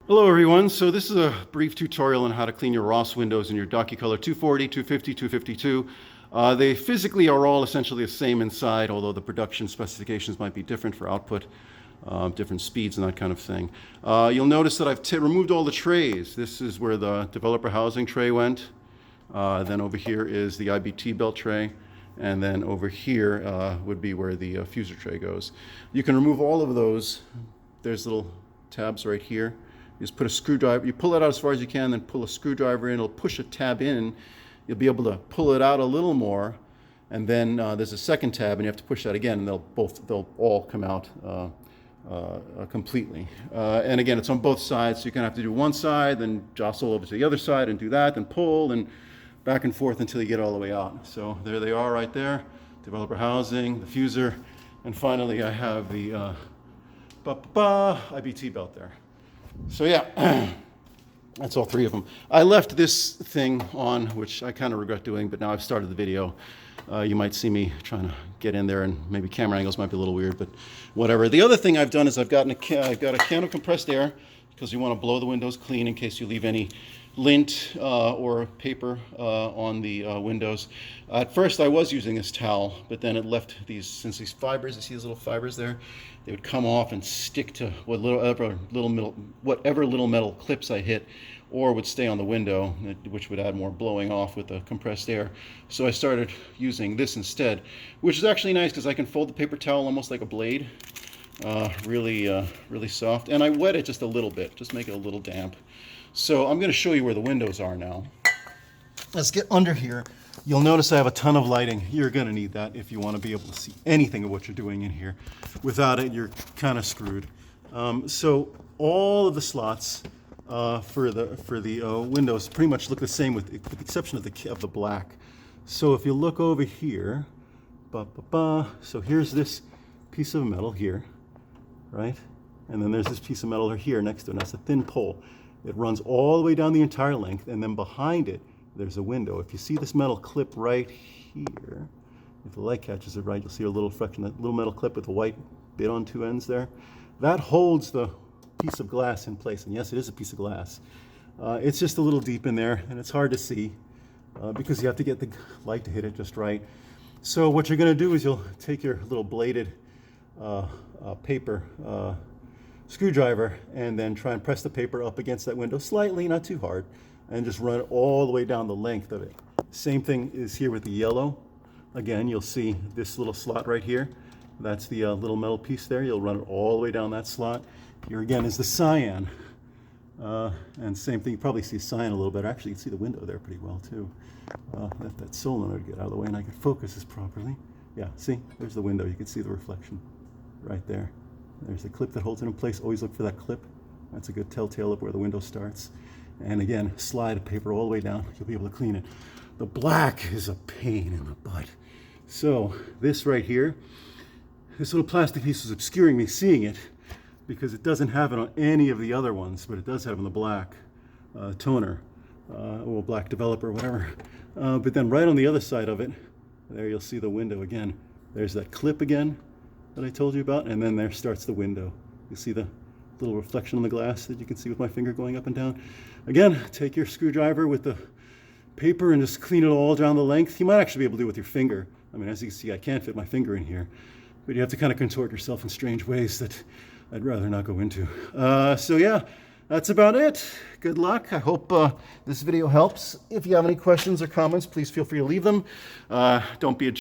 Hello everyone, so this is a brief tutorial on how to clean your Ross windows in your Docucolor 240, 250, 252. They physically are all essentially the same inside, although the production specifications might be different for output, different speeds and that kind of thing. You'll notice that I've removed all the trays. This is where the developer housing tray went. Then over here is the IBT belt tray. And then over here would be where the fuser tray goes. You can remove all of those. There's little tabs right here. You just put a screwdriver, you pull it out as far as you can, then pull a screwdriver in, it'll push a tab in. You'll be able to pull it out a little more, and then there's a second tab, and you have to push that again, and they'll all come out completely. And again, it's on both sides, so you're gonna have to do one side, then jostle over to the other side and do that, then pull, and back and forth until you get all the way out. So there they are right there, developer housing, the fuser, and finally I have the IBT belt there. So yeah, that's all three of them. I left this thing on, which I kind of regret doing, but now I've started the video. You might see me trying to get in there, and maybe camera angles might be a little weird, but whatever. The other thing I've done is I've got a can of compressed air, because you want to blow the windows clean in case you leave any lint or paper on the windows. At first I was using this towel, but then it left since these fibers, you see these little fibers there, they would come off and stick to whatever little metal clips I hit, or would stay on the window, which would add more blowing off with the compressed air. So I started using this instead, which is actually nice because I can fold the paper towel almost like a blade. Really soft, and I wet it just a little bit, just make it a little damp. So I'm going to show you where the windows are now. Let's get under here. You'll notice I have a ton of lighting. You're going to need that if you want to be able to see anything of what you're doing in here. Without it, you're kind of screwed. So all of the slots for the windows pretty much look the same, with the exception of the black. So if you look over here, so here's this piece of metal here, right? And then there's this piece of metal here next to it, and that's a thin pole. It runs all the way down the entire length, and then behind it, there's a window. If you see this metal clip right here, if the light catches it right, you'll see a little reflection, that little metal clip with the white bit on two ends there. That holds the piece of glass in place, and yes, it is a piece of glass. It's just a little deep in there, and it's hard to see because you have to get the light to hit it just right. So what you're gonna do is you'll take your little bladed paper screwdriver and then try and press the paper up against that window slightly, not too hard, and just run it all the way down the length of it. Same thing is here with the yellow. Again, you'll see this little slot right here. That's the little metal piece there. You'll run it all the way down that slot. Here again is the cyan. And same thing, you probably see cyan a little better. Actually, you can see the window there pretty well too. That solenoid to get out of the way, and I can focus this properly. Yeah, see, there's the window. You can see the reflection right there. There's the clip that holds it in place. Always look for that clip. That's a good telltale of where the window starts. And again, slide the paper all the way down. You'll be able to clean it. The black is a pain in the butt. So this right here, this little plastic piece is obscuring me seeing it because it doesn't have it on any of the other ones, but it does have it on the black toner, or black developer, whatever. But then right on the other side of it, there you'll see the window again. There's that clip again that I told you about, and then there starts the window. You see the little reflection on the glass that you can see with my finger going up and down. Again, take your screwdriver with the paper and just clean it all down the length. You might actually be able to do it with your finger. I mean, as you can see, I can't fit my finger in here, but you have to kind of contort yourself in strange ways that I'd rather not go into. So yeah, that's about it. Good luck. I hope this video helps. If you have any questions or comments, please feel free to leave them. Don't be a